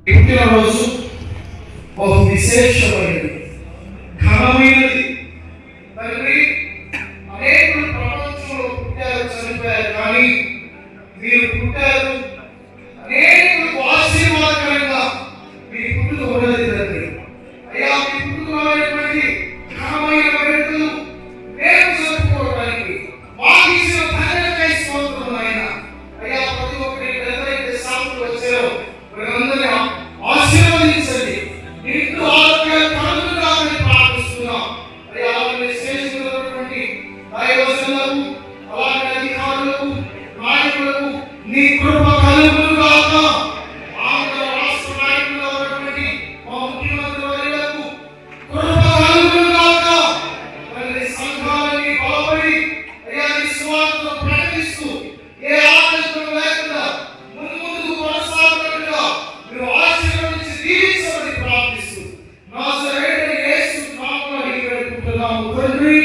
పుట్టినరోజు బహు విశేషమైనది, ఘనమైనది. తండ్రి, అనేకులు ప్రపంచంలో పుట్టారు, చనిపోయారు, కానీ మీరు పుట్టారు. అనేకులకు ఆశీర్వాదకరంగా మీ పుట్టుక ఉన్నది తండ్రి. అయ్యా, మీ పుట్టుకమైనటువంటి ఘనమైన వేడుకలు మేము జరుపుకోవడానికి మాకు ఇచ్చిన ధన్యతకై స్తోత్రం నాయన. అయ్యా, ప్రతి ఒక్కరికి ఎవరైతే సాకులు వచ్చారో వారందరినీ ఆశీర్వదించండి. నిండు ఆరోగ్యాలు కలుగుతారని ప్రార్థిస్తున్నాం. అయ్యా, అలాగే శ్రేష్ఠులైనటువంటి దైవజనులకు, అలాగే అధికారులకు, నాయకులకు నీ కృప కలుగునుగాక. ఆంధ్ర రాష్ట్ర నాయకులుగా ఉన్నటువంటి మా ముఖ్యమంత్రి వర్యులకు కృప కలుగునుగాక. తండ్రి, సంఘాలని బలపడి అయ్యా నీ సువార్తను ప్రకటిస్తూ ఏ ఆటంకం లేకుండా ముందుకు కొనసాగుతున్నట్టుగా మీరు ఆశీర్వదించి దీవించమని ప్రార్థిస్తూ నాజరేయుడైన యేసు నామములో అడిగి వేడుకుంటున్నాము తండ్రి.